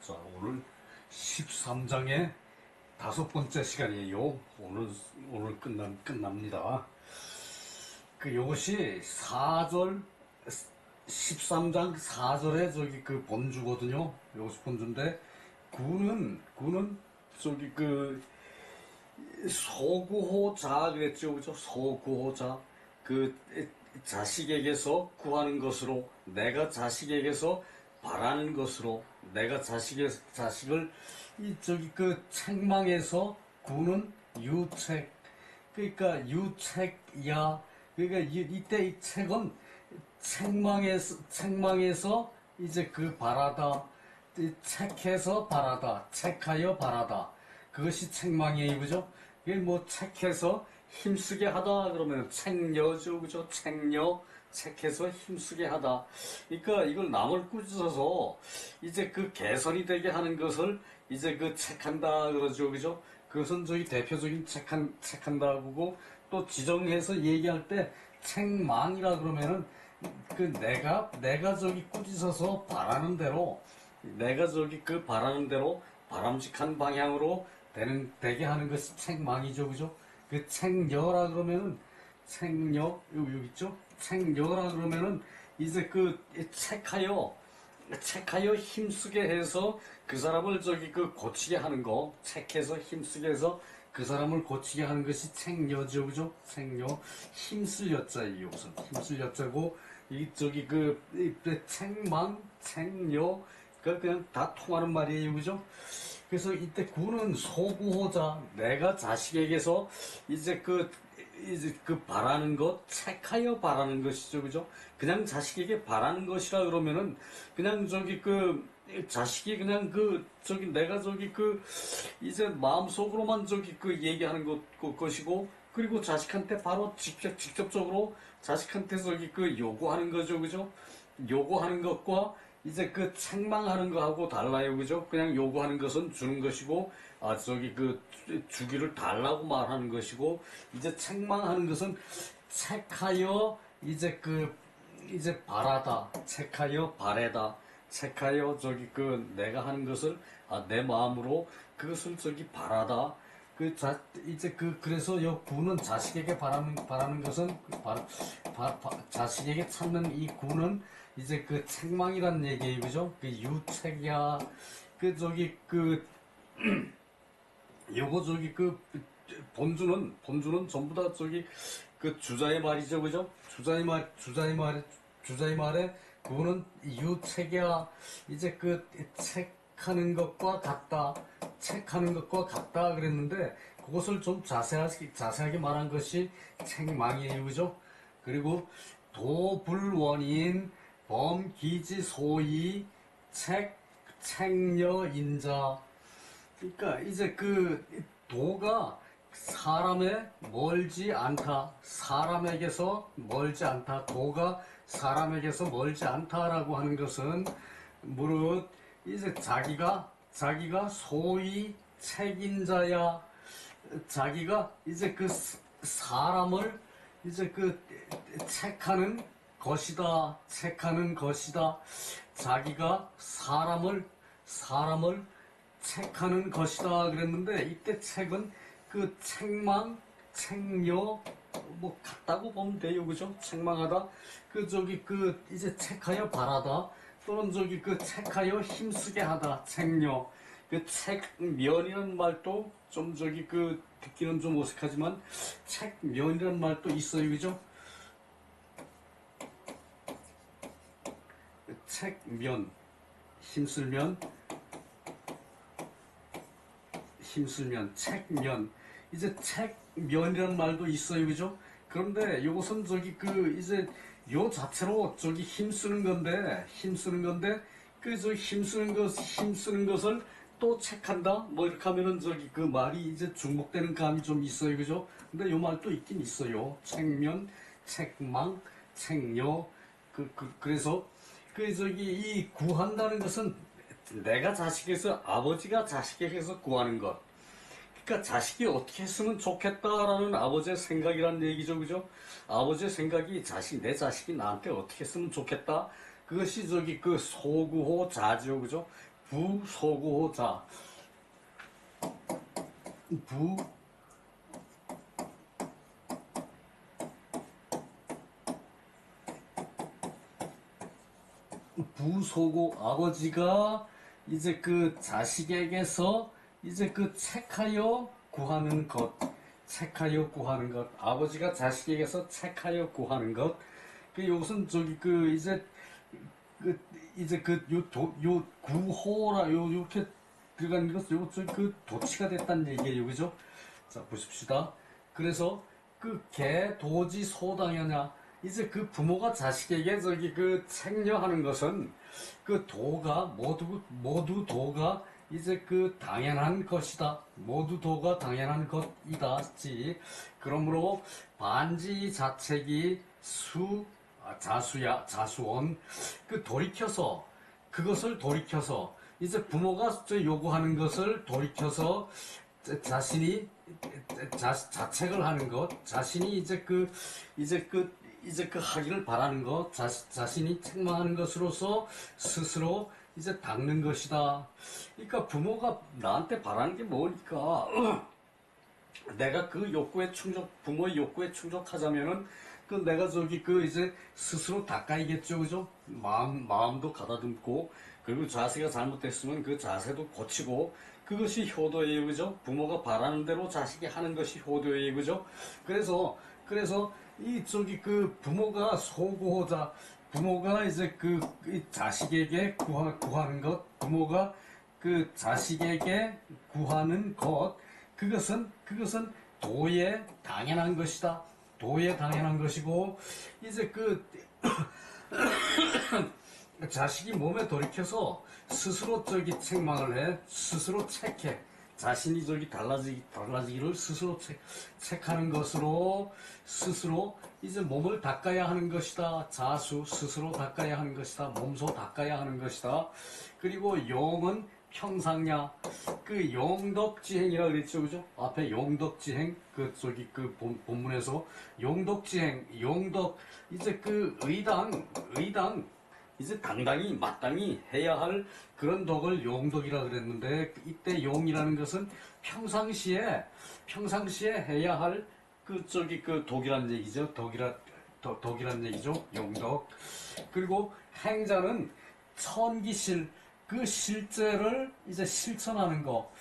자, 오늘 13장의 다섯 번째 시간이에요. 오늘 끝납니다. 요것이 4절, 13장 4절에 본주거든요. 요것이 본주인데, 구는 소구호자 그랬죠. 그죠? 소구호자. 자식에게서 구하는 것으로, 내가 자식에게서 바라는 것으로, 내가 자식을 책망에서 구는 유책. 그러니까 유책야. 그러니까 이때 이 책은 책망에서 이제 바라다. 책해서 바라다. 책하여 바라다. 그것이 책망이에요. 그죠? 이게 책해서 힘쓰게 하다 그러면 책녀죠. 그죠? 책녀. 책해서 힘쓰게 하다. 그러니까 이걸 남을 꾸짖어서 이제 개선이 되게 하는 것을 이제 책한다 그러죠. 그죠? 그것은 대표적인 책한다 그러고, 또 지정해서 얘기할 때 책망이라 그러면은 내가 꾸짖어서 바라는 대로, 내가 바라는 대로 바람직한 방향으로 되게 하는 것이 책망이죠. 그죠? 책녀라 그러면은, 책녀, 여기 있죠? 책녀라 그러면은, 이제 책하여 힘쓰게 해서 그 사람을 고치게 하는 거, 책해서 힘쓰게 해서 그 사람을 고치게 하는 것이 책녀죠. 그죠? 책녀. 힘쓸 여자예요. 우선. 힘쓸 여자고, 책망, 책녀, 그냥 다 통하는 말이에요. 그죠? 그래서 이때 구는 소구호자, 내가 자식에게서 이제 바라는 것, 책하여 바라는 것이죠. 그죠? 그냥 자식에게 바라는 것이라 그러면은, 그냥 자식이 그냥 내가 이제 마음속으로만 얘기하는 것이고, 그리고 자식한테 바로 직접적으로 자식한테 요구하는 거죠. 그죠? 요구하는 것과 이제 책망하는 거하고 달라요. 그죠? 그냥 요구하는 것은 주는 것이고, 주기를 달라고 말하는 것이고, 이제 책망하는 것은 책하여 이제 바라다. 책하여 바래다. 책하여 내가 하는 것을, 내 마음으로 그것을 바라다. 그래서 구는 자식에게 바라는 것은, 자식에게 찾는 이 구는 이제 책망이란 얘기예요. 그죠? 유책이야. 요거 본주는 전부 다 주자의 말이죠. 그죠? 주자의 말에 구는 유책이야. 이제 책하는 것과 같다. 책하는 것과 같다 그랬는데, 그것을 좀 자세하게 말한 것이 책망이에요. 그죠? 그리고 도불원인 범기지소이 책녀인자. 그러니까 이제 도가 사람에 멀지 않다. 사람에게서 멀지 않다. 도가 사람에게서 멀지 않다라고 하는 것은, 무릇 이제 자기가 소위 책인자야. 자기가 이제 사람을 이제 책하는 것이다. 책하는 것이다. 자기가 사람을 책하는 것이다 그랬는데, 이때 책은 책망, 책녀 같다고 보면 돼요. 그죠? 책망하다. 이제 책하여 바라다. 또는 책하여 힘쓰게 하다. 책녀. 책면이라는 말도 좀 듣기는 좀 어색하지만, 책면이라는 말도 있어요. 그죠? 책면, 힘쓰면, 책면. 이제 책면이라는 말도 있어요. 그죠? 그런데 요것은 이제 요 자체로 힘쓰는 건데, 힘쓰는 것을 또 책한다? 이렇게 하면은 말이 이제 중복되는 감이 좀 있어요. 그죠? 근데 요 말도 있긴 있어요. 책면, 책망, 책녀. 그래서 이 구한다는 것은, 내가 아버지가 자식에게서 구하는 것. 그러니까 자식이 어떻게 했으면 좋겠다라는 아버지의 생각이란 얘기죠. 그죠? 아버지의 생각이 내 자식이 나한테 어떻게 했으면 좋겠다. 그것이 소구호 자지요. 그죠? 부소고자 부 부소고 아버지가 이제 그 자식에게서 이제 그 책하여 구하는 것, 책하여 구하는 것, 아버지가 자식에게서 책하여 구하는 것. 그 이것은 저기 그 그 이제 요 구호라 요 이렇게 들어간 것 요거 그 도치가 됐다는 얘기예요, 그죠? 자 보십시다. 그래서 그 개 도지 소당하냐 이제 그 부모가 자식에게 저기 그 책려하는 것은 그 도가 모두 도가 이제 그 당연한 것이다. 모두 도가 당연한 것이다지. 그러므로 반지 자책이 자수원 그 돌이켜서 그것을 돌이켜서 이제 부모가 요구하는 것을 돌이켜서 자신이 자책을 하는 것, 자신이 이제 그 하기를 바라는 것, 자신이 책망하는 것으로서 스스로 이제 닦는 것이다. 그러니까 부모가 나한테 바라는 게 뭐니까 내가 그 욕구에 부모의 욕구에 충족하자면은 그 내가 저기 그 이제 스스로 닦아야겠죠, 그죠? 마음도 가다듬고, 그리고 자세가 잘못됐으면 그 자세도 고치고, 그것이 효도예요, 그죠? 부모가 바라는 대로 자식이 하는 것이 효도예요, 그죠? 그래서 이 저기 그 부모가 이제 이 자식에게 구하는 것, 부모가 그 자식에게 구하는 것, 그것은 도에 당연한 것이다. 도에 당연한 것이고, 이제 자식이 몸에 돌이켜서 스스로 저기 책망을 해, 스스로 책해. 자신이 저기 달라지기를 스스로 책하는 것으로 스스로 이제 몸을 닦아야 하는 것이다. 스스로 닦아야 하는 것이다. 몸소 닦아야 하는 것이다. 그리고 용은 평상야, 그 용덕지행이라 그랬죠, 그죠? 앞에 용덕지행, 본문에서 용덕지행, 이제 그 의당, 이제 당당히 마땅히 해야 할 그런 덕을 용덕이라 그랬는데, 이때 용이라는 것은 평상시에 해야 할 그 독이란 얘기죠. 덕이란 얘기죠. 용덕. 그리고 행자는 천기실, 그 실제를 이제 실천하는 거,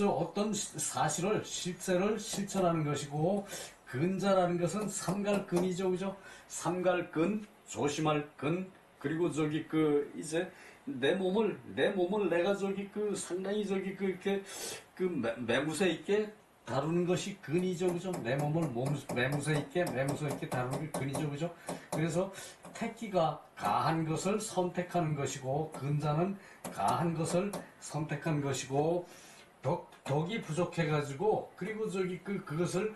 어떤 실제를 실천하는 것이고, 근자라는 것은 삼갈근이죠, 그죠? 삼갈근, 조심할 근, 그리고 이제 내 몸을 내가 상당히 이렇게 매무새 있게 다루는 것이 근이죠, 그죠? 내 몸을 매무새 있게 다루는 게 근이죠, 그죠? 그래서 택기가 가한 것을 선택하는 것이고, 근자는 가한 것을 선택하는 것이고, 덕이 부족해가지고, 그리고 그것을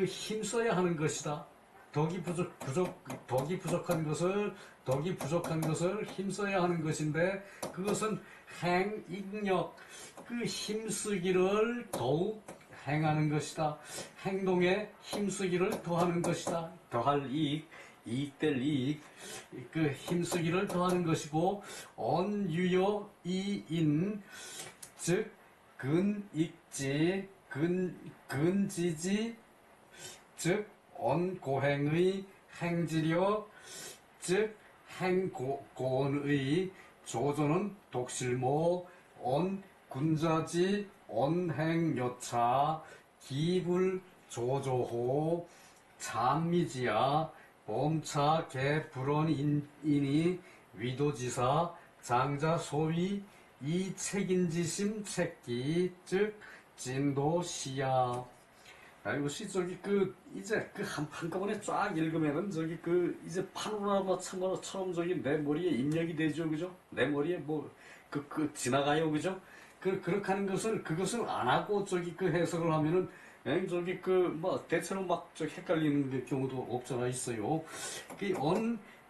힘써야 하는 것이다. 덕이 부족한 것을 힘써야 하는 것인데, 그것은 행익력, 그 힘쓰기를 더욱 행하는 것이다. 행동에 힘쓰기를 더하는 것이다. 더할 이익될 이익, 그 힘쓰기를 더하는 것이고, 언유여 이인, 즉 근익지, 근지지, 즉 언고행의 행지력, 즉 행고온의 조조는 독실모, 언군자지, 언행여차, 기불조조호, 참미지야, 범차 개불언인이, 위도지사, 장자 소위, 이책인지심 책기, 즉 진도시야. 이것이 이제 한꺼번에 쫙 읽으면은 이제 파노라마 참고처럼 내 머리에 입력이 되죠, 그죠? 내 머리에 지나가요, 그죠? 그렇게 하는 그것을 안 하고 해석을 하면은, 대체로 헷갈리는 경우도 없잖아, 있어요.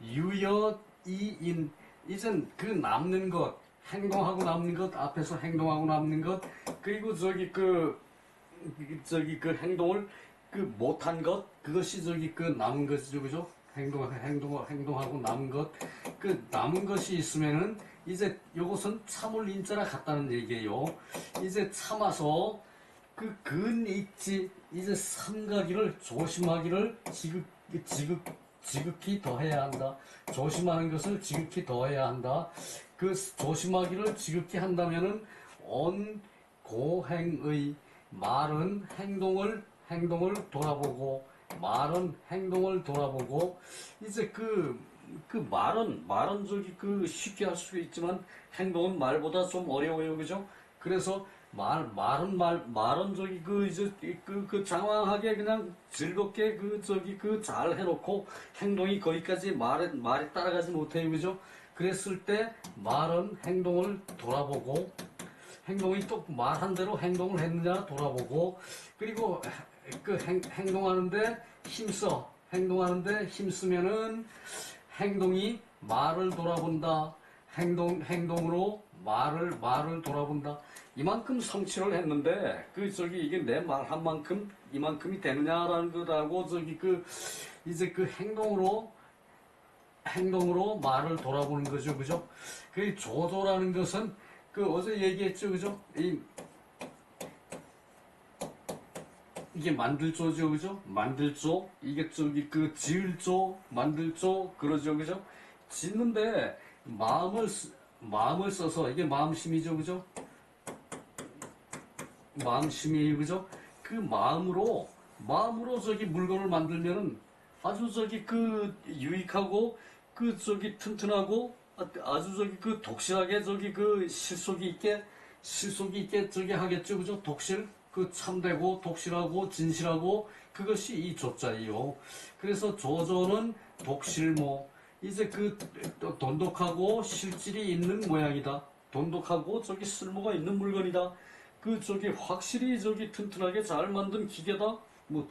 유여, 이인, 이젠 남는 것, 행동하고 남는 것, 앞에서 행동하고 남는 것, 그리고 행동을 못한 것, 그것이 남은 것이죠, 그죠? 행동하고 남은 것, 그 남은 것이 있으면은 이제 요것은 참을 인자라 같다는 얘기예요. 이제 참아서 그 근 있지 이제 삼가기를 조심하기를 지극히 더해야 한다. 조심하는 것을 지극히 더해야 한다. 그 조심하기를 지극히 한다면은 언고행의 말은 행동을 돌아보고 말은 행동을 돌아보고 이제 그 말은 저기 그 쉽게 할 수 있지만 행동은 말보다 좀 어려워요, 그죠? 그래서 말은 저기 그 이제 그 장황하게 그냥 즐겁게 그 저기 그 잘 해놓고 행동이 거기까지 말에 따라가지 못해요, 그죠? 그랬을 때 말은 행동을 돌아보고 행동이 또 말한 대로 행동을 했느냐 돌아보고 그리고 그 행동하는데 힘써 행동하는데 힘쓰면은 행동이 말을 돌아본다. 행동으로 말을 돌아본다. 이만큼 성취를 했는데 그 저기 이게 내 말 한 만큼 이만큼이 되느냐라는 거라고 저기 그 이제 그 행동으로 말을 돌아보는 거죠, 그죠? 그 조조라는 것은 그 어제 얘기했죠, 그죠? 이게 만들조죠, 그죠? 만들조 이게 저기 그 지을조 만들조 그러죠, 그죠? 짓는데 마음을 써서 이게 마음심이죠, 그죠? 마음심이에요, 그죠? 그 마음으로 저기 물건을 만들면은 아주 저기 그 유익하고 그 저기 튼튼하고 아주 저기 그 독실하게 저기 그 실속이 있게 저기 하겠죠, 그죠? 독실 그 참되고 독실하고 진실하고 그것이 이 조자예요. 그래서 조조는 독실모 이제 그 돈독하고 실질이 있는 모양이다. 돈독하고 저기 쓸모가 있는 물건이다. 그 저기 확실히 저기 튼튼하게 잘 만든 기계다. 뭐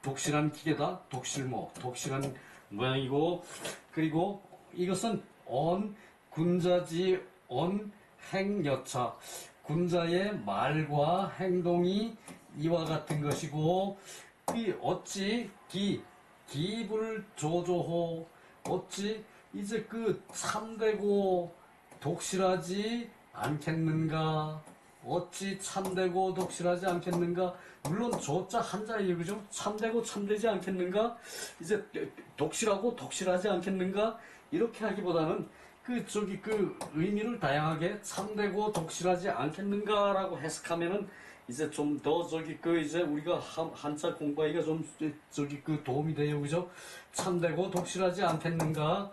독실한 기계다. 독실한 모양이고 그리고 이것은 군자지 행여차 군자의 말과 행동이 이와 같은 것이고 이 어찌 기불 조조호 어찌 이제 그 참되고 독실하지 않겠는가 어찌 참되고 독실하지 않겠는가 물론 조자 한자예요 그죠 참되고 참되지 않겠는가 이제 독실하고 독실하지 않겠는가 이렇게 하기보다는 그 저기 그 의미를 다양하게 참되고 독실하지 않겠는가라고 해석하면은 이제 좀 더 저기 그 이제 우리가 한자 공부하기가 좀 저기 그 도움이 돼요 그죠 참되고 독실하지 않겠는가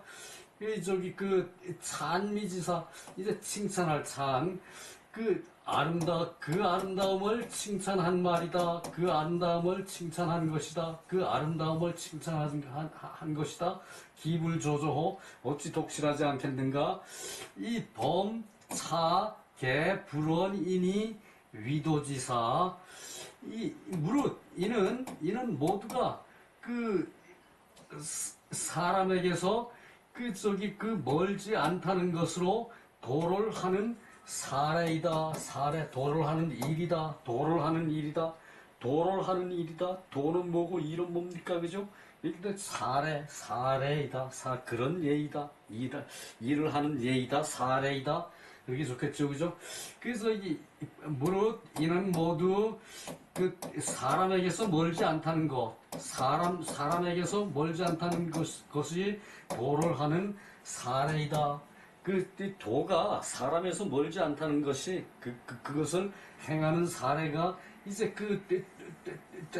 이 저기 그 찬미지사 이제 칭찬할 찬그 아름다움을 칭찬한 말이다. 그 아름다움을 칭찬한 것이다. 그 아름다움을 칭찬한 것이다. 기불조조호 어찌 독실하지 않겠는가? 이 범, 개, 불원이니 위도지사 이 무릇 이는 모두가 그 사람에게서 그 저기 그 멀지 않다는 것으로 도를 하는 사례이다. 도를 하는 일이다. 도는 뭐고 일은 뭡니까 그죠? 일단 사례이다. 그런 예의다. 일을 하는 예의다. 사례이다. 여기 좋겠죠, 그죠? 그래서 이 무릇 이는 모두 그 사람에게서 멀지 않다는 것, 사람에게서 멀지 않다는 것이 도를 하는 사례이다. 그 도가 사람에서 멀지 않다는 것이 그것을 행하는 사례가 이제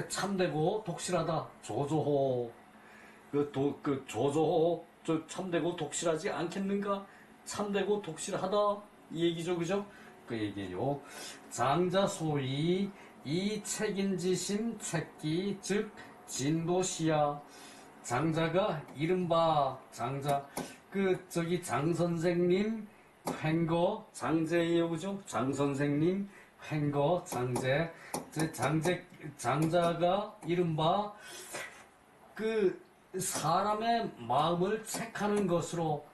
참되고 독실하다. 조조호 그 조조호 참되고 독실하지 않겠는가? 참되고 독실하다 이 얘기죠, 그죠? 그 얘기예요. 장자 소위 이 책임지심 책기 즉 진도시야. 장자가 이른바 장자 그 저기 장 선생님 횡거 장제예요, 그죠? 장 선생님 횡거 장제 장자가 이른바 그 사람의 마음을 책하는 것으로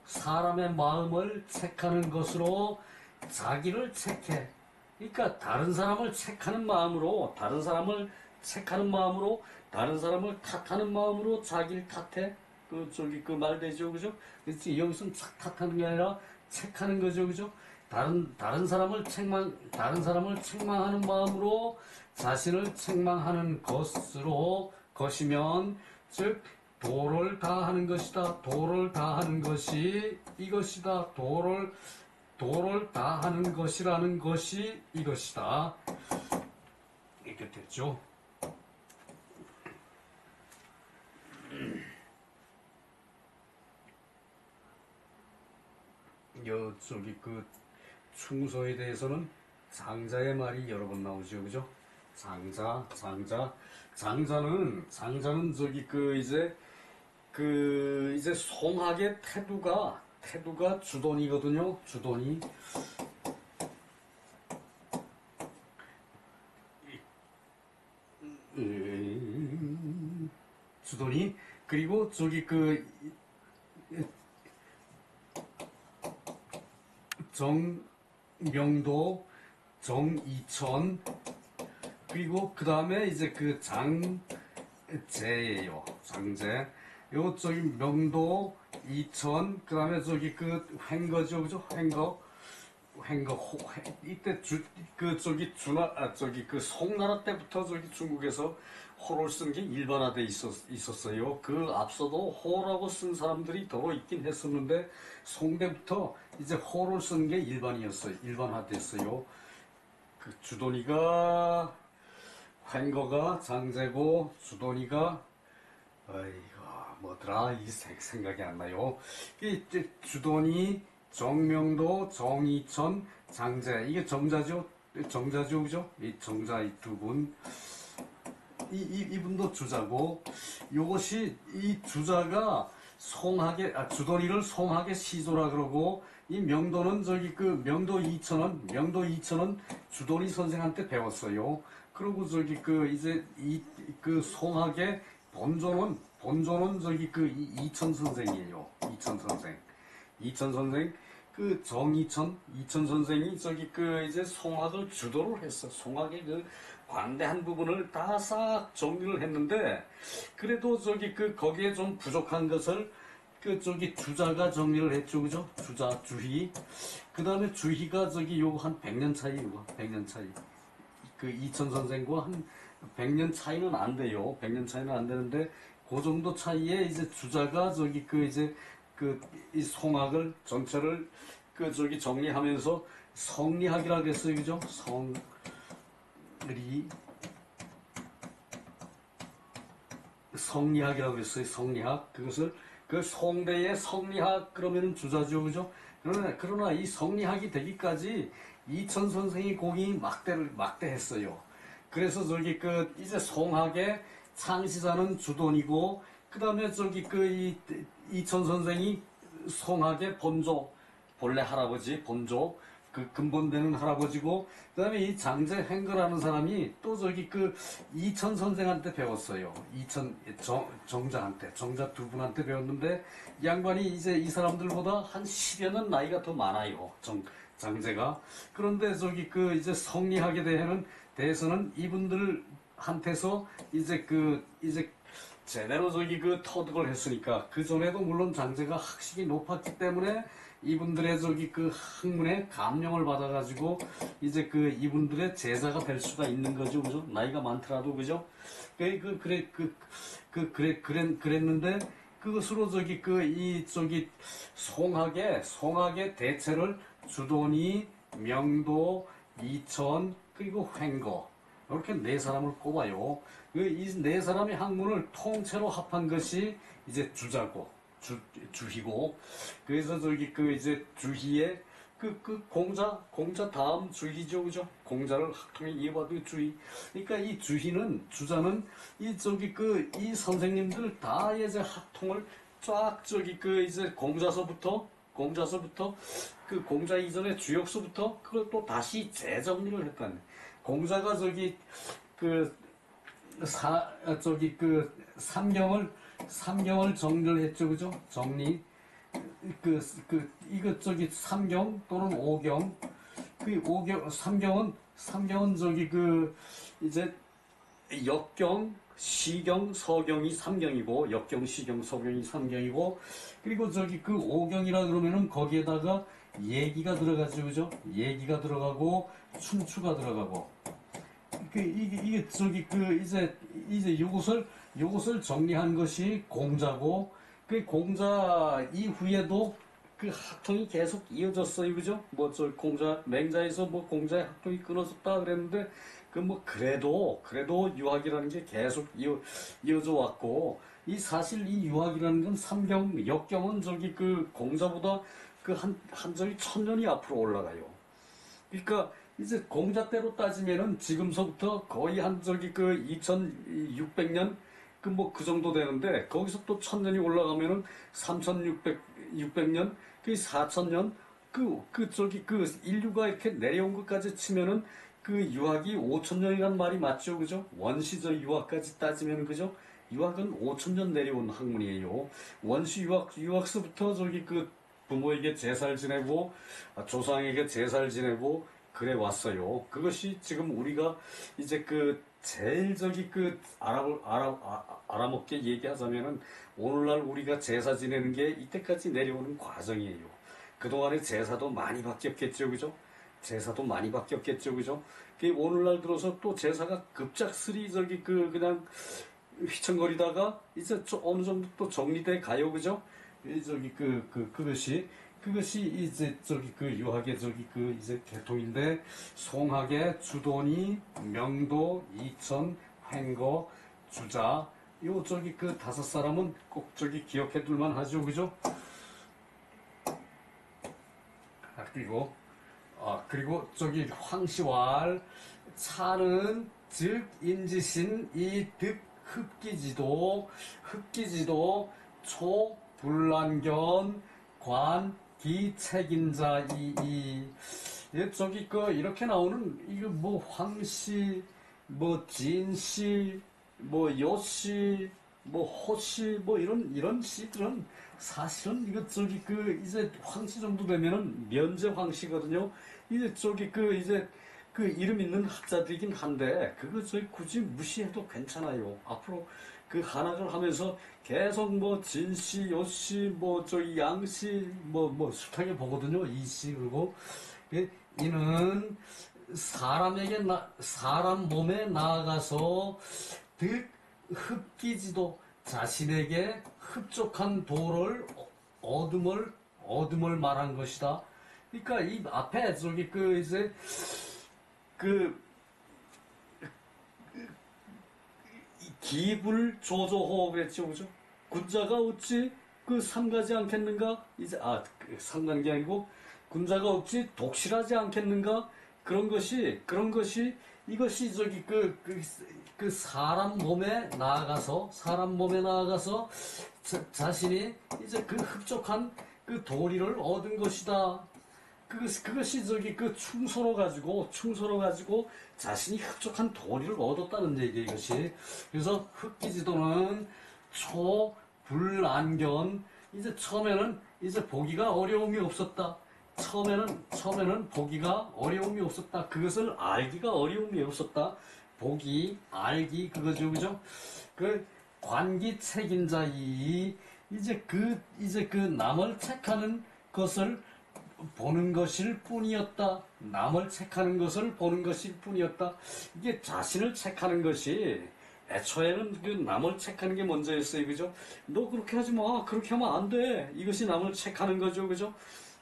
자기를 책해. 그러니까 다른 사람을 책하는 마음으로 다른 사람을 탓하는 마음으로 자기를 탓해. 그 저기 그 말 되죠, 그죠? 그렇지. 여기서는 탓하는 게 아니라 책하는 거죠, 그죠? 다른 사람을 책망하는 마음으로 자신을 책망하는 것이면, 즉 도를 다하는 것이다. 도를 다하는 것이 이것이다. 도를 다하는 것이라는 것이 이것이다. 이렇게 됐죠. 저기 그 충소에 대해서는 장자의 말이 여러 번 나오죠, 그죠? 장자는 저기 이제 송학의 태도가 주돈이거든요. 주돈이. 그리고 저기 정명도, 정이천, 그리고 그 다음에 이제 그 장제예요. 장제. 요 저기 명도, 이천, 그 다음에 저기 그 횡거죠, 그죠? 이때 저기 그 송나라 때부터 저기 중국에서 호를 쓴 게 일반화돼 있었어요. 그 앞서도 호라고 쓴 사람들이 더러 있긴 했었는데 송대부터 이제 호를 쓴 게 일반화됐어요. 그 주돈이가 횡거가 장제고 주돈이가 뭐더라 이 생각이 안 나요. 이제 주돈이, 정명도, 정이천, 장제, 이게 정자죠, 그죠? 이 정자 이 두 분, 이분도 주자고, 이 주자가 주돈이를 송학의 시조라 그러고, 이 명도는 명도 이천은 주돈이 선생한테 배웠어요. 그리고 이제 송학의 본조는 이천 선생이에요. 이천 선생, 이천 선생이 이제 송학을 주도를 했어. 송학의 관대한 부분을 다 싹 정리를 했는데, 그래도 거기에 좀 부족한 것을 주자가 정리를 했죠, 그죠? 주희. 그 다음에 주희가 요거 한 100년 차이, 100년 차이. 이천 선생과 한 100년 차이는 안 돼요. 100년 차이는 안 되는데, 그 정도 차이에 이제 주자가 이 송학을 전체를 정리하면서 성리학이라고 했어요, 그죠? 성리학이라고 했어요. 성리학. 그것을 송대의 성리학 그러면은 주자죠, 그죠? 그러나 이 성리학이 되기까지 이천 선생이 공이 막대했어요. 그래서 이제 송학의 창시자는 주돈이고, 그 다음에 이천 선생이 송학의 본래 할아버지, 근본되는 할아버지고, 그 다음에 이 장제 횡거라는 사람이 또 이천 선생한테 배웠어요. 정자 두 분한테 배웠는데, 이 양반이 이제 이 사람들보다 한 10여 년 나이가 더 많아요. 장제가. 그런데 이제 성리학에 대해서는 이분들한테서 이제 제대로 터득을 했으니까, 그 전에도 물론 장제가 학식이 높았기 때문에 이분들의 학문에 감명을 받아가지고 이제 이분들의 제자가 될 수가 있는 거죠, 그죠? 나이가 많더라도, 그죠? 그랬는데, 그것으로 송학의 대체를 주돈이, 명도, 이천, 그리고 횡거, 이렇게 네 사람을 꼽아요. 이 네 사람의 학문을 통째로 합한 것이 이제 주희고, 그래서 이제 주희의 공자 다음 주희죠, 그죠? 공자를 학통에 이어받은 주희. 그러니까 이 주자는 이 선생님들 다 이제 학통을 쫙 이제 공자서부터 공자 이전의 주역서부터 그걸 또 다시 재정리를 했다는. 공자가 삼경을 정리를 했죠, 그죠? 정리. 이거 삼경 또는 오경. 삼경은 이제 역경, 시경, 서경이 3경이고, 역경, 시경, 서경이 3경이고, 그리고 저기 그 5경이라 그러면은 거기에다가 예기가 들어가죠, 그죠? 예기가 들어가고, 춘추가 들어가고. 이게 저기 이제 요것을 정리한 것이 공자고, 그 공자 이후에도 그 학통이 계속 이어졌어요, 그죠? 뭐 저 공자 맹자에서 뭐 공자의 학통이 끊어졌다 그랬는데 그 뭐 그래도 유학이라는 게 계속 이어져 왔고, 이 사실 이 유학이라는 건 삼경 역경은 저기 그 공자보다 그 한 저기 1000년이 앞으로 올라가요. 그러니까 이제 공자 때로 따지면은 지금서부터 거의 한 저기 그 2600년 그 뭐 그 정도 되는데, 거기서 또 1000년이 올라가면은 3600년 그 4000년 그 저기 그 인류가 이렇게 내려온 것까지 치면은 그 유학이 5000년이란 말이 맞죠, 그죠? 원시적 유학까지 따지면, 그죠? 유학은 5000년 내려온 학문이에요. 원시 유학서부터 저기 그 부모에게 제사를 지내고 조상에게 제사를 지내고 그래 왔어요. 그것이 지금 우리가 이제 그 제일 저기 그 알아먹게 얘기하자면은, 오늘날 우리가 제사 지내는 게 이때까지 내려오는 과정이에요. 그동안에 제사도 많이 바뀌었겠죠, 그죠? 제사도 많이 바뀌었겠죠, 그죠? 오늘날 들어서 또 제사가 급작스레 저기 그 그냥 휘청거리다가 이제 어느 정도 또 정리돼 가요, 그죠? 저기 그것이 이제 저기 그 유학의 저기 그 이제 계통인데, 송학의 주도니, 명도, 이천, 횡거, 주자, 요 저기 그 5사람은 꼭 저기 기억해 둘만 하죠, 그죠? 그리고 저기 황시왈, 차는 즉 인지신 이득 흡기지도 초 불란견 관 기책임자 저기 그 이렇게 나오는 이거 뭐 황씨 뭐 진씨 뭐 여씨 뭐 호씨 뭐 이런 씨들은 사실은 이거 저기 그 이제 황씨 정도 되면은 면제 황씨거든요. 이제 저기 그 이제 그 이름 있는 학자들이긴 한데 그거 저희 굳이 무시해도 괜찮아요. 앞으로 그 한학을 하면서 계속 뭐 진씨, 여씨, 뭐 저희 양씨, 뭐 숱하게 보거든요. 이씨. 그리고 이는 사람 몸에 나아가서 득 흡기지도, 자신에게 흡족한 도를 얻음을 말한 것이다. 그러니까 이 앞에 저기 그 이제 그 기불 조조호 그랬죠, 그죠? 군자가 어찌 그 삼가지 않겠는가? 이제 그 삼가는 게 아니고 군자가 어찌 독실하지 않겠는가? 그런 것이 이것이 저기 그 사람 몸에 나아가서 자신이 이제 그 흡족한 그 도리를 얻은 것이다. 그것이 저기 그 충서로 가지고 자신이 흡족한 도리를 얻었다는 얘기, 이것이. 그래서 흑기지도는 초불안견, 이제 처음에는 이제 보기가 어려움이 없었다. 처음에는 보기가 어려움이 없었다. 그것을 알기가 어려움이 없었다. 보기, 알기, 그거죠, 그죠? 그 관기 책임자이, 이제 그 남을 책하는 것을 보는 것일 뿐이었다. 남을 책하는 것을 보는 것일 뿐이었다. 이게 자신을 책하는 것이, 애초에는 그 남을 책하는 게 먼저였어요, 그죠? 너 그렇게 하지 마. 그렇게 하면 안 돼. 이것이 남을 책하는 거죠, 그죠?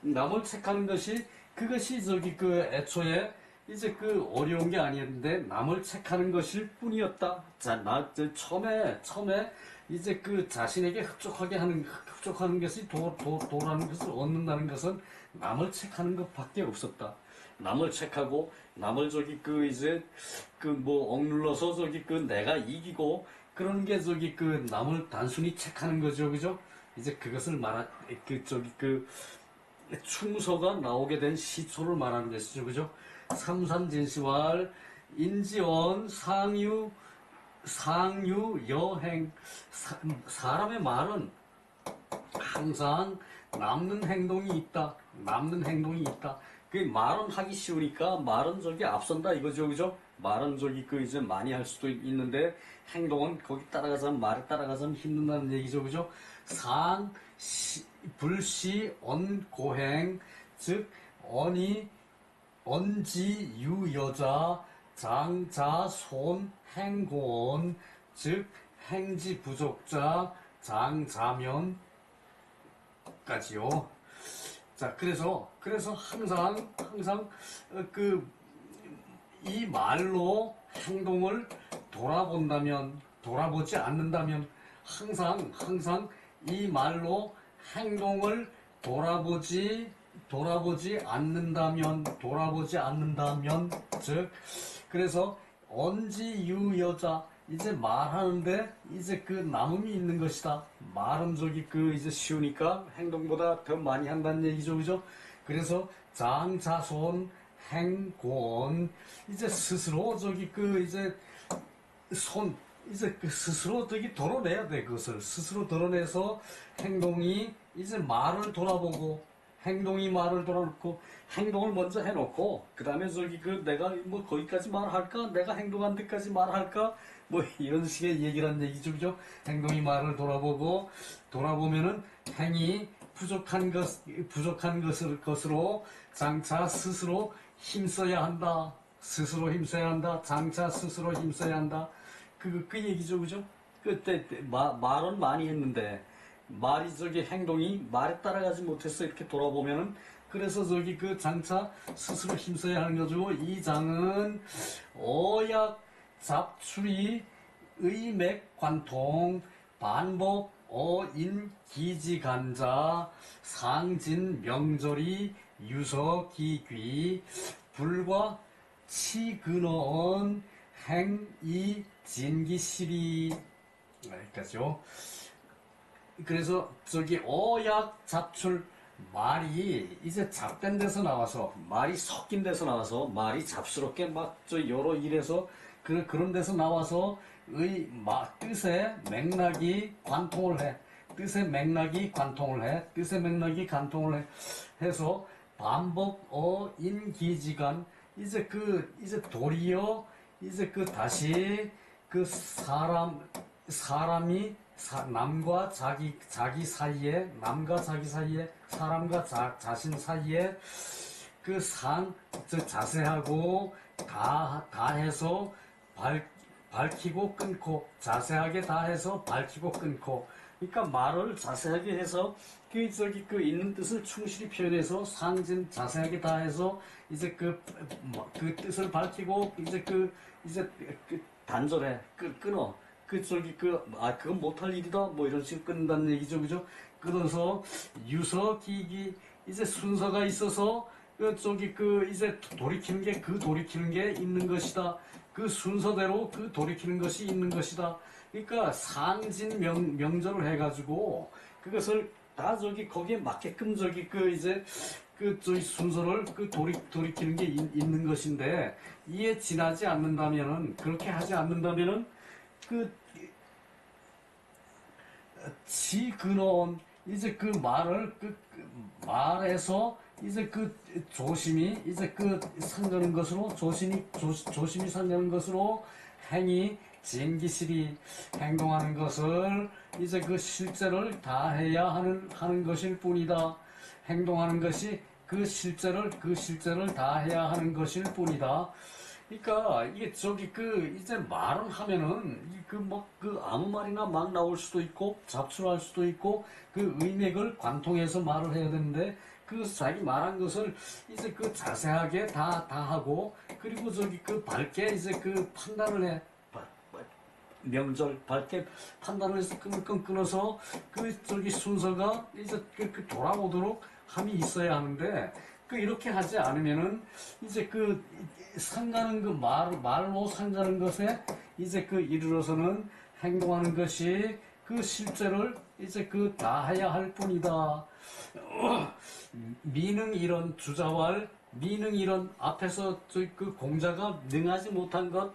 남을 책하는 것이, 그것이 저기 그 애초에 이제 그 어려운 게 아니었는데 남을 책하는 것일 뿐이었다. 처음에 이제 그 자신에게 흡족하는 것이 도라는 것을 얻는다는 것은 남을 책하는 것밖에 없었다. 남을 책하고 남을 저기 그 이제 그 뭐 억눌러서 저기 그 내가 이기고 그런 게 저기 그 남을 단순히 책하는 거죠, 그죠? 이제 그것을 저기 그 충서가 나오게 된 시초를 말하는 것이죠, 그죠? 삼삼진시왈 인지원 상유 여행. 사람의 말은 항상 남는 행동이 있다. 그 말은 하기 쉬우니까 말은 저기 앞선다 이거죠, 그죠? 말은 저기 그 이제 많이 할 수도 있는데 행동은 거기 따라가자면 말에 따라가자면 힘든다는 얘기죠, 그죠? 상, 시, 불시, 언, 고행, 즉 언이 언지, 유, 여자, 장, 자, 손, 행, 고온, 즉 행지 부족자, 장, 자면 까지요. 자, 그래서 항상 이 말로 행동을 돌아보지 않는다면, 항상 이 말로 행동을 돌아보지 않는다면, 즉, 그래서 언지유여자, 이제 말하는데 이제 그 남음이 있는 것이다. 말은 저기 그 이제 쉬우니까 행동보다 더 많이 한다는 얘기죠, 그죠? 그래서 장자손 행곤, 이제 스스로 저기 그 이제 이제 그 스스로 저기 덜어내야 돼. 그것을 스스로 덜어내서 행동이 이제 말을 돌아보고, 행동이 말을 돌아놓고, 행동을 먼저 해놓고, 그 다음에 저기 그 내가 뭐 거기까지 말할까, 내가 행동한 데까지 말할까, 뭐 이런 식의 얘기란 얘기죠, 그죠? 행동이 말을 돌아보면은 행이 부족한 것으로 장차 스스로 힘써야 한다. 장차 스스로 힘써야 한다. 그 얘기죠, 그죠? 그때 말은 많이 했는데, 말이 저기 행동이 말에 따라가지 못해서 이렇게 돌아보면은, 그래서 저기 그 장차 스스로 힘써야 하는 거죠. 이 장은 어약 잡추리 의맥 관통 반복 어인 기지간자 상진 명절이 유서 기귀 불과 치근어언 행이 진기시리, 여기까지요. 그래서 저기 어약 잡출, 말이 이제 잡된 데서 나와서, 말이 섞인 데서 나와서, 말이 잡스럽게 막 저 여러 일에서 그런 데서 나와서 뜻의 맥락이 관통을 해. 뜻의 맥락이 관통을 해서 반복 어인기지간, 이제 도리어 이제 다시 사람이 남과 자기 사이에, 사람과 자신 사이에 자세하고 다 해서 밝히고 끊고, 자세하게 다 해서 밝히고 끊고, 그러니까 말을 자세하게 해서 있는 뜻을 충실히 표현해서 상진 자세하게 다 해서 이제 그 뜻을 밝히고, 이제 단절해, 끊어. 그건 못할 일이다. 뭐 이런 식으로 끊는다는 얘기죠. 그죠? 끊어서 유서, 기기, 이제 순서가 있어서, 이제 돌이키는 게 있는 것이다. 그 순서대로 돌이키는 것이 있는 것이다. 그러니까 상진 명절을 해가지고, 그것을 다 거기에 맞게끔 순서를 돌이키는 게 있는 것인데, 이에 지나지 않는다면은, 그렇게 하지 않는다면은, 지근원, 이제 말에서 이제 조심히 상가는 것으로, 조심히 상가는 것으로 행이 진기실이, 행동하는 것을 이제 실제를 다해야 하는 것일 뿐이다. 행동하는 것이 실제를 다해야 하는 것일 뿐이다. 그러니까 이게 이제 말을 하면은 아무 말이나 막 나올 수도 있고, 잡술할 수도 있고, 의맥을 관통해서 말을 해야 되는데, 자기 말한 것을 이제 자세하게 다 하고, 그리고 밝게 이제 판단을 해. 명절 밝게 판단을 해서 끊어서 순서가 이제 돌아오도록 함이 있어야 하는데, 이렇게 하지 않으면은 이제 상가는 말로 상가는 것에 이제 이르러서는 행동하는 것이 실제를 이제 다해야 할 뿐이다. 미능 이런 주자왈, 미능 이런 앞에서 공자가 능하지 못한 것,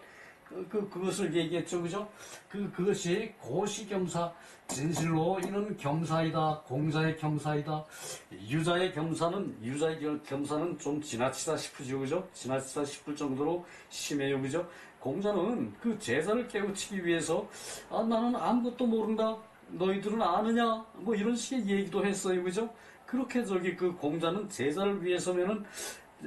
그것을 얘기했죠, 그죠? 그것이 고시겸사, 진실로 이는 겸사이다, 공자의 겸사이다, 유자의 겸사는 좀 지나치다 싶으죠, 그죠? 지나치다 싶을 정도로 심해요, 그죠? 공자는 그 제자를 깨우치기 위해서, 나는 아무것도 모른다, 너희들은 아느냐, 뭐 이런 식의 얘기도 했어요, 그죠? 그렇게 그 공자는 제자를 위해서면은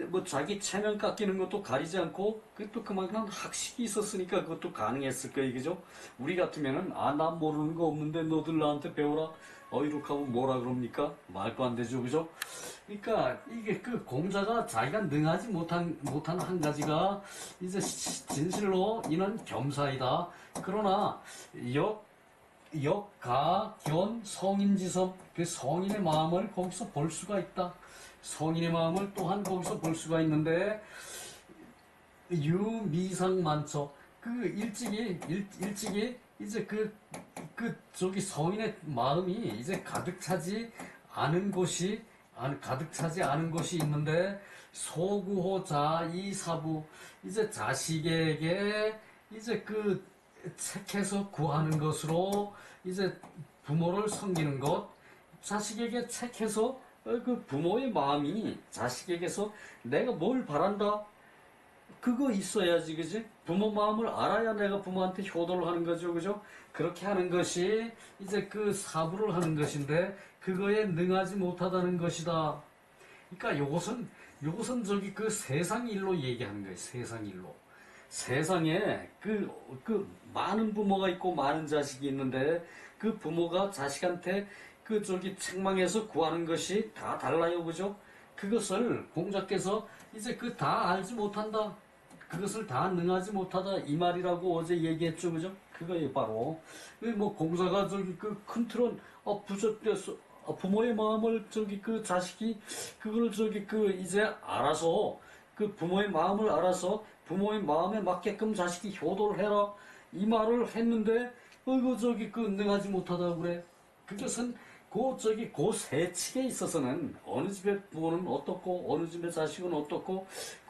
뭐 자기 체면 깎이는 것도 가리지 않고 그것도 그만큼 학식이 있었으니까 그것도 가능했을 거예요, 그죠? 우리 같으면은 나 모르는 거 없는데 너들 나한테 배워라. 이렇게 하면 뭐라 그럽니까? 말도 안 되죠, 그죠? 그러니까 이게 그 공자가 자기가 능하지 못한 한 가지가 이제 진실로 이는 겸사이다. 그러나 역가견 성인지섬, 그 성인의 마음을 거기서 볼 수가 있다. 성인의 마음을 또한 거기서 볼 수가 있는데, 유미상만처, 일찍이 이제 저기 성인의 마음이 이제 가득 차지 않은 것이 있는데, 소구호자 이사부, 이제 자식에게 이제 책해서 구하는 것으로 이제 부모를 섬기는 것, 자식에게 책해서 그 부모의 마음이 자식에게서 내가 뭘 바란다, 그거 있어야지, 그지? 부모 마음을 알아야 내가 부모한테 효도를 하는 거죠, 그죠? 그렇게 하는 것이 이제 사부를 하는 것인데, 그거에 능하지 못하다는 것이다. 그러니까 요것은 세상 일로 얘기하는 거예요, 세상 일로. 세상에 많은 부모가 있고 많은 자식이 있는데, 그 부모가 자식한테 책망해서 구하는 것이 다 달라요, 그죠? 그것을 공자께서 이제 다 알지 못한다, 그것을 다 능하지 못하다, 이 말이라고 어제 얘기했죠, 그죠? 그거예요, 바로. 뭐 공자가 큰 틀은 부모의 마음을 자식이 그걸 이제 알아서 부모의 마음을 알아서 부모의 마음에 맞게끔 자식이 효도를 해라, 이 말을 했는데 능하지 못하다고 그래. 그것은 그 세칙에 있어서는 어느 집의 부모는 어떻고 어느 집의 자식은 어떻고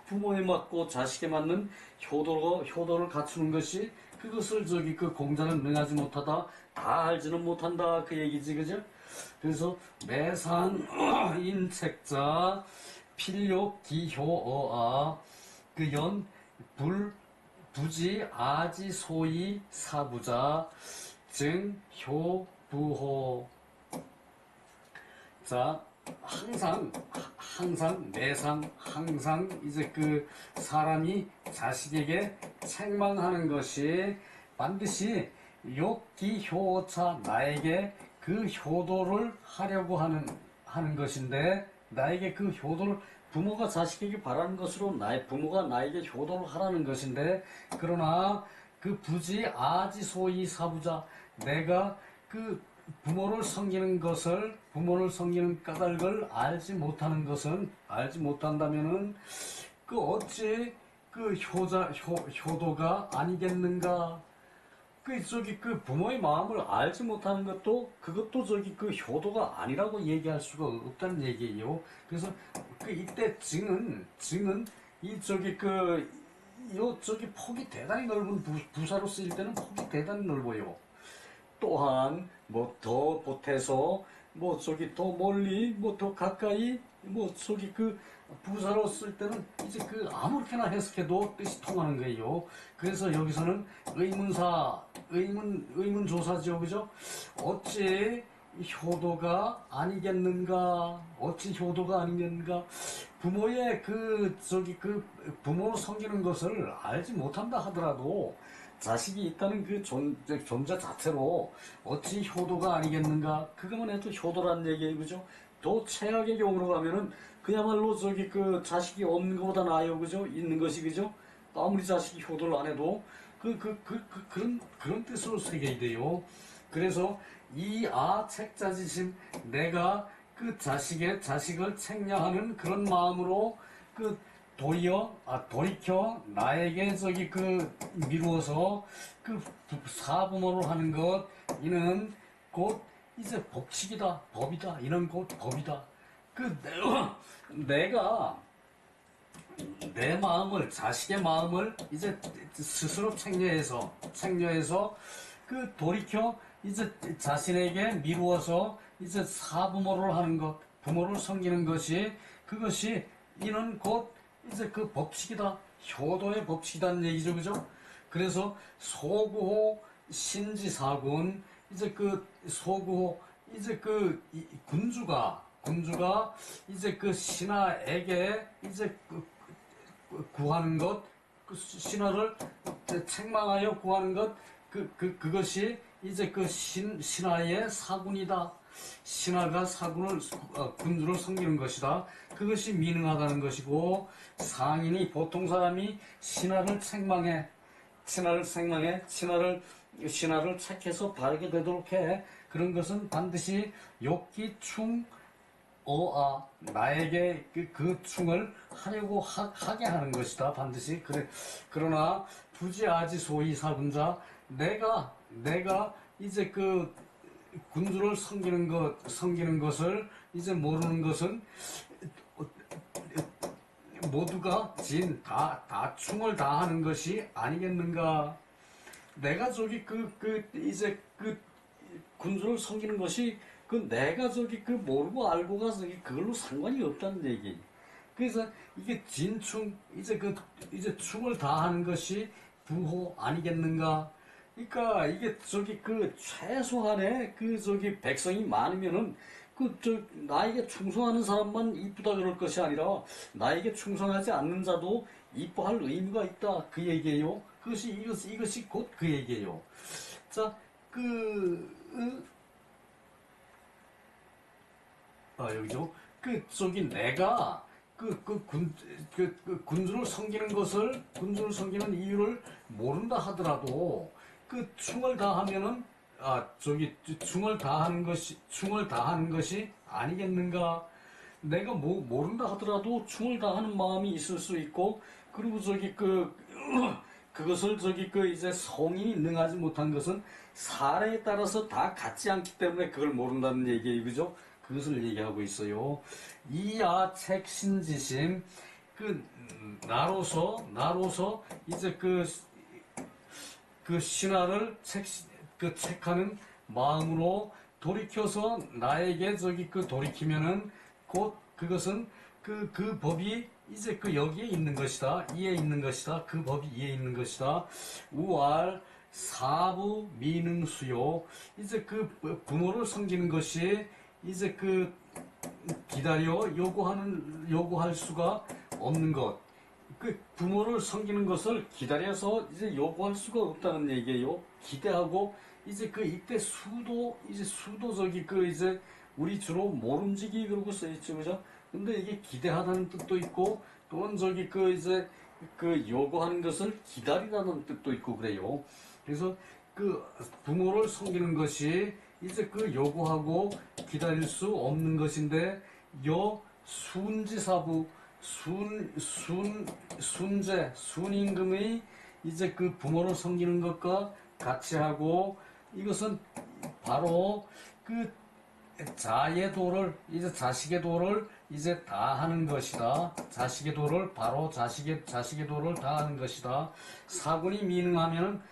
부모에 맞고 자식에 맞는 효도를 갖추는 것이, 그것을 공자는 능하지 못하다, 다 알지는 못한다, 그 얘기지, 그죠? 그래서 매상인 책자 필요 기효어아 연 부지 아지 소이 사부자 증 효부호. 자, 항상 이제 사람이 자식에게 책망하는 것이 반드시 욕기효차, 나에게 효도를 하려고 하는 것인데, 나에게 효도를, 부모가 자식에게 바라는 것으로 부모가 나에게 효도를 하라는 것인데, 그러나 부지 아지소이 사부자, 내가 부모를 섬기는 까닭을 알지 못한다면은 어찌 효도가 아니겠는가? 부모의 마음을 알지 못하는 것도, 그것도 효도가 아니라고 얘기할 수가 없다는 얘기예요. 그래서 이때 증은 폭이 대단히 넓은 부사로 쓰일 때는 폭이 대단히 넓어요. 또한 뭐 더 보태서 더 멀리 더 가까이 부사로 쓸 때는 이제 아무렇게나 해석해도 뜻이 통하는 거예요. 그래서 여기서는 의문조사죠, 그죠? 어찌 효도가 아니겠는가? 부모의 부모를 섬기는 것을 알지 못한다 하더라도 자식이 있다는 존재 자체로 어찌 효도가 아니겠는가? 그것만 해도 효도라는 얘기예요, 그죠? 또 최악의 경우로 가면은 그야말로 자식이 없는 것보다 나아요, 그죠? 있는 것이, 그죠? 아무리 자식이 효도를 안 해도 그런 뜻으로 새겨야 돼요. 그래서 책자지심, 내가 자식을 책량하는 그런 마음으로 돌이켜 나에게 미루어서 사부모를 하는 것, 이는 곧 이제 법칙이다, 법이다, 이는 곧 법이다. 내가 내 마음을, 자식의 마음을 이제 스스로 책녀해서 그 돌이켜 이제 자신에게 미루어서 이제 사부모를 하는 것, 부모를 섬기는 것이, 그것이 이는 곧 이제 그 법칙이다. 효도의 법칙이라는 얘기죠. 그죠? 그래서 소구호 신지사군, 이제 그 소구호, 이제 그 군주가 이제 그 신하에게 이제 구하는 것, 그 신하를 책망하여 구하는 것, 그것이 이제 그 신하의 사군이다. 신하가 군주를 섬기는 것이다. 그것이 미능하다는 것이고, 상인이, 보통 사람이 신하를 책해서 바르게 되도록 해. 그런 것은 반드시 욕기 충 나에게 그 충을 하려고 하게 하는 것이다. 반드시. 그래. 그러나, 부지아지 소위 사군자, 내가 이제 그 군주를 섬기는 것을 이제 모르는 것은 모두가 다 충을 다하는 것이 아니겠는가. 내가 이제 군주를 섬기는 것이 내가 모르고 알고가 그걸로 상관이 없다는 얘기. 그래서 이게 진충, 이제 충을 다하는 것이 부호 아니겠는가. 그러니까 이게 최소한의 백성이 많으면은 나에게 충성하는 사람만 이쁘다 그럴 것이 아니라 나에게 충성하지 않는 자도 이뻐할 의무가 있다. 그 얘기예요. 이것이 곧 그 얘기예요. 자, 여기죠. 내가 군주를 섬기는 이유를 모른다 하더라도 충을 다하면은 충을 다하는 것이 아니겠는가? 내가 모른다 하더라도 충을 다하는 마음이 있을 수 있고, 그리고 그것을 이제 성인이 능하지 못한 것은 사례에 따라서 다 같지 않기 때문에 그걸 모른다는 얘기예요. 그죠? 그것을 얘기하고 있어요. 이야책 신지심, 나로서 이제 신하를 책하는 마음으로 돌이켜서 나에게 돌이키면은 곧 그것은 그 법이 이제 여기에 있는 것이다. 이에 있는 것이다. 그 법이 이에 있는 것이다. 우알 사부 미능수요. 이제 부모를 섬기는 것이 이제 기다려 요구할 수가 없는 것. 부모를 섬기는 것을 기다려서 이제 요구할 수가 없다는 얘기예요. 기대하고 이제 이때 수도적이 이제 우리 주로 모름지기 그러고 써있죠. 그죠? 근데 이게 기대하다는 뜻도 있고, 또는 이제 요구하는 것을 기다리다는 뜻도 있고 그래요. 그래서 부모를 섬기는 것이 이제 요구하고 기다릴 수 없는 것인데, 순지사부, 순임금의 이제 부모를 섬기는 것과 같이 하고, 이것은 바로 자식의 도를 이제 다 하는 것이다. 자식의 도를 다 하는 것이다. 사군이 미능하면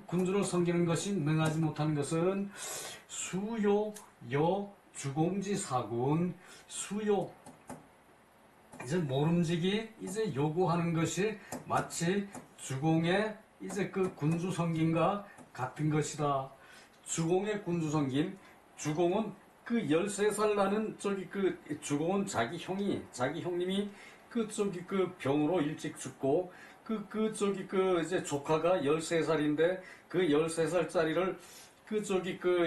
군주를 섬기는 것이 능하지 못하는 것은 주공지 사군, 이제 모름지기 이제 요구하는 것이 마치 주공의 이제 군주 섬김과 같은 것이다. 주공의 군주 섬김, 주공은 13살 나는 주공은 자기 형님이 병으로 일찍 죽고, 이제 조카가 13살인데, 13살짜리를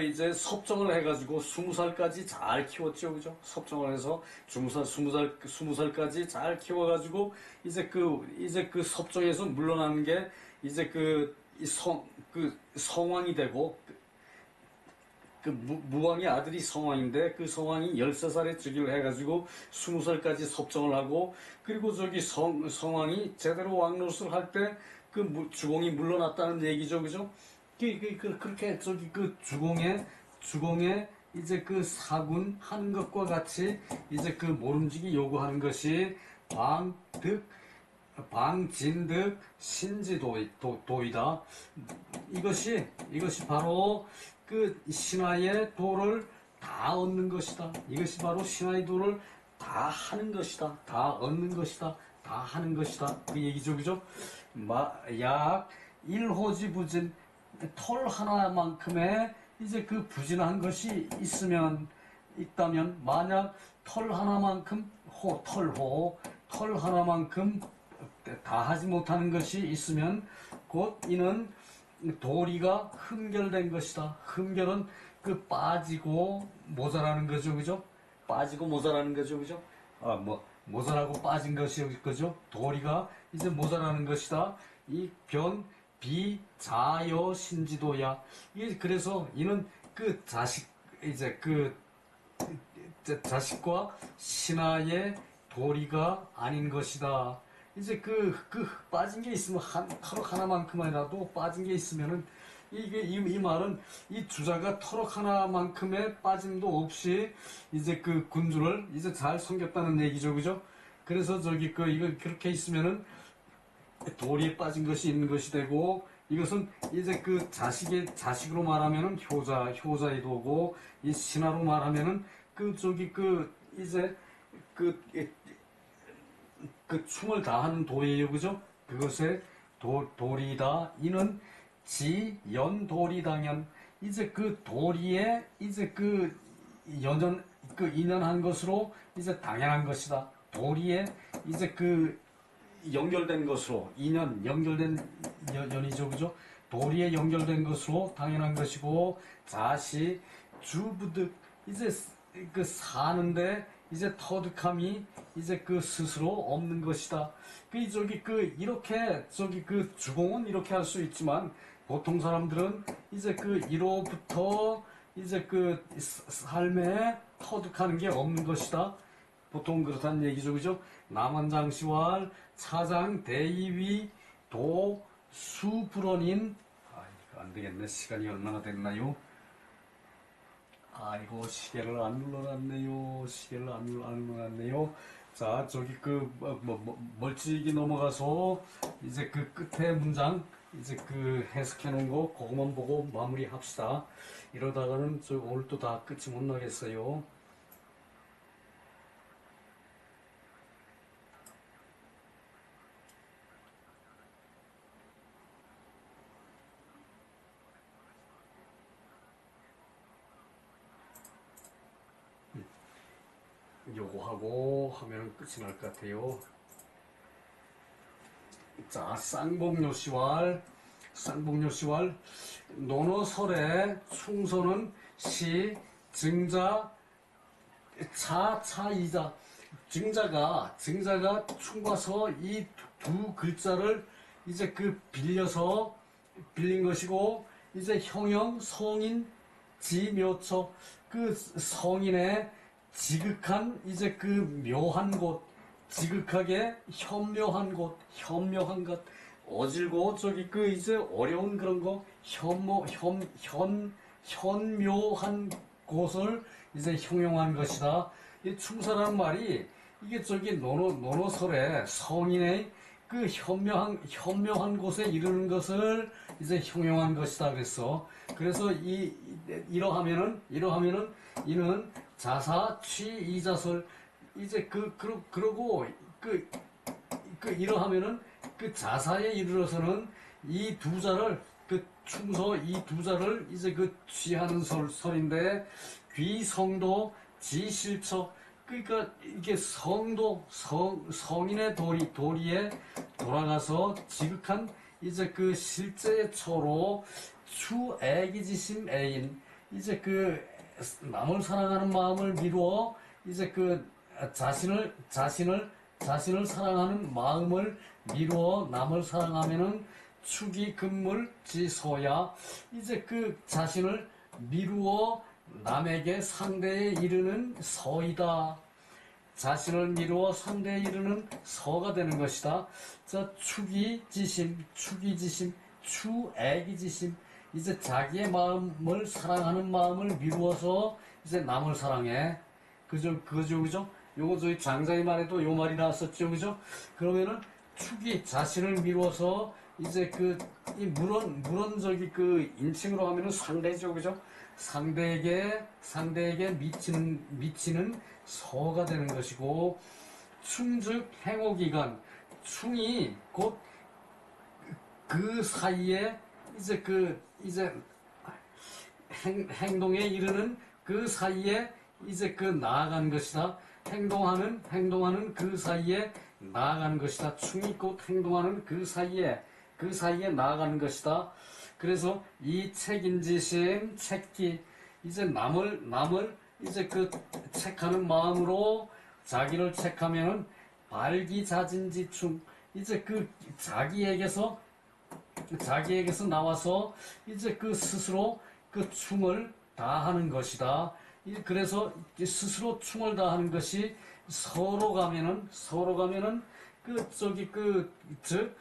이제 섭정을 해가지고 20살까지 잘 키웠죠. 그죠? 섭정을 해서 20살까지 잘 키워가지고, 이제 섭정에서 물러나는 게, 이제 성왕이 되고, 무왕의 아들이 성왕인데, 그 성왕이 13살에 즉위를 해가지고 20살까지 섭정을 하고, 그리고 성왕이 제대로 왕노릇을 할 때 주공이 물러났다는 얘기죠. 그죠? 그렇게 주공의 이제 사군 하는 것과 같이 이제 모름지기 요구하는 것이 방진득 신지도이다. 이것이 바로 그 신하의 도를 다 얻는 것이다. 이것이 바로 신하의 도를 다 하는 것이다. 다 얻는 것이다. 다 하는 것이다. 그 얘기죠, 그죠? 약 1호지 부진, 털 하나만큼의 이제 그 부진한 것이 있다면, 만약 털 하나만큼, 털 하나만큼 다 하지 못하는 것이 있으면, 곧 이는 도리가 흠결된 것이다. 흠결은 그 빠지고 모자라는 거죠, 그죠? 빠지고 모자라는 거죠, 그죠? 모자라고 빠진 것이 그죠? 도리가 이제 모자라는 것이다. 이 비자여 신지도야. 그래서 이는 그 자식과 신하의 도리가 아닌 것이다. 이제 그 빠진 게 있으면 터럭 하나만큼이라도 빠진 게 있으면은 이 말은 이 주자가 터럭 하나만큼의 빠짐도 없이 이제 그 군주를 이제 잘 섬겼다는 얘기죠, 그죠? 그래서 이거 그렇게 있으면은 도리에 빠진 것이 있는 것이 되고, 이것은 이제 그 자식으로 말하면은 효자의 도고, 이 신하로 말하면은 이제 그 춤을 다하는 도예요, 그죠? 그것의 도리다. 이는 지연도리당연. 이제 그 도리에 이제 인연한 것으로 이제 당연한 것이다. 도리에 이제 연결된 것으로, 연결된 연이죠, 그죠? 도리에 연결된 것으로 당연한 것이고, 자시 주부득, 이제 사는데 이제 터득함이 이제 스스로 없는 것이다. 이렇게 주공은 이렇게 할 수 있지만, 보통 사람들은 이제 1호부터 이제 삶에 터득하는 게 없는 것이다. 보통 그렇다는 얘기죠, 그죠? 남한장시왈 차장 대이위 도 수불원인. 이거 안 되겠네. 시간이 얼마나 됐나요? 아이고, 시계를 안 눌러놨네요. 자, 멀찍이 넘어가서 이제 끝에 문장 이제 해석해 놓은 거 그것만 보고 마무리 합시다. 이러다가는 오늘 또 다 끝이 못 나겠어요. 요거 하고 하면 끝이 날 것 같아요. 자, 쌍복요시왈 논어설의 충서는 시 증자 차이자. 증자가 충과서 이 두 글자를 이제 빌린 것이고, 이제 형용 성인 지묘처, 성인의 지극한 이제 묘한 곳, 지극하게 현묘한 것, 어질고 이제 어려운 그런 거, 현묘한 곳을 이제 형용한 것이다. 이 충사라는 말이 이게 논어설에 성인의 현묘한 곳에 이르는 것을 이제 형용한 것이다. 그래서 이러하면은 이는 자사 취이자설, 이제 그러고 이러하면은 자사에 이르러서는 이 두 자를 충서 이 두 자를 이제 취하는 설인데, 귀성도 지실처, 그러니까 이게 성인의 도리에 돌아가서 지극한 이제 실제의 처로 추애기지심 애인, 이제 남을 사랑하는 마음을 미루어 이제 자신을 사랑하는 마음을 미루어 남을 사랑하면은 축이 금물 지서야, 이제 자신을 미루어 남에게 상대에 이르는 서이다. 자신을 미루어 상대에 이르는 서가 되는 것이다. 자, 추기지심, 추애기지심, 이제 자기의 마음을 사랑하는 마음을 미루어서 이제 남을 사랑해. 그죠? 요거 저희 장자의 말에도 요 말이 나왔었죠, 그죠? 그러면은 축이 자신을 미루어서 이제 그 이 물은 저기 그 인칭으로 하면은 상대죠, 그죠? 상대에게 미치는 서가 되는 것이고, 충즉 행호기간, 충이 곧 그 사이에 이제 이제 행동에 이르는 그 사이에 이제 나아가는 것이다. 행동하는 그 사이에 나아가는 것이다. 충이 곧 행동하는 그 사이에 나아가는 것이다. 그래서 이 책임지심, 책기, 이제 남을 이제 책하는 마음으로 자기를 책하면은 발기자진지충, 이제 자기에게서 나와서 이제 스스로 충을 다하는 것이다. 그래서 스스로 충을 다하는 것이 서로 가면은 즉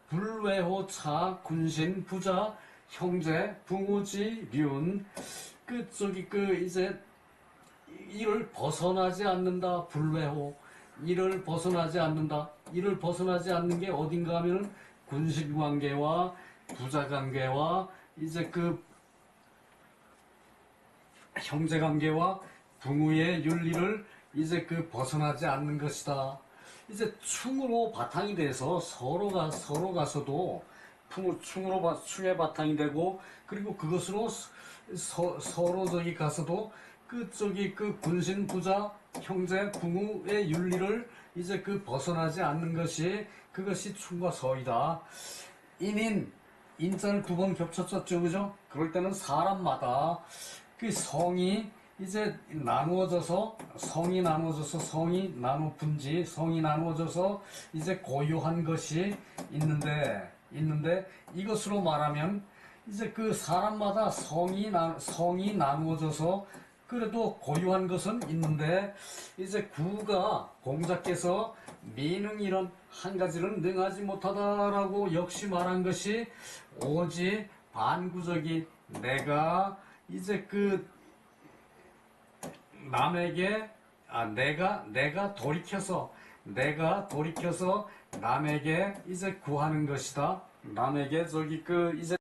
불외호차 군신 부자 형제 부모지 륜 이제 이를 벗어나지 않는다. 불외호 이를 벗어나지 않는다. 이를 벗어나지 않는 게 어딘가 하면은 군신 관계와 부자 관계와 이제 형제 관계와 부모의 윤리를 이제 벗어나지 않는 것이다. 이제 충으로 바탕이 돼서 서로 가서도 충의 바탕이 되고, 그리고 그것으로 서로 저기 가서도 군신 부자 형제 부모의 윤리를 이제 벗어나지 않는 것이 그것이 충과 서이다. 인자를 두 번 겹쳤었죠, 그죠? 그럴 때는 사람마다 성이 이제 나누어져서 성이 나누어 분지, 성이 나누어져서 이제 고유한 것이 있는데 이것으로 말하면 이제 사람마다 성이 나누어져서 그래도 고유한 것은 있는데, 이제 구가 공자께서 미능 이런 한 가지를 능하지 못하다라고 역시 말한 것이 오직 반구적인 내가 이제 남에게 내가 돌이켜서 남에게 이제 구하는 것이다. 남에게 이제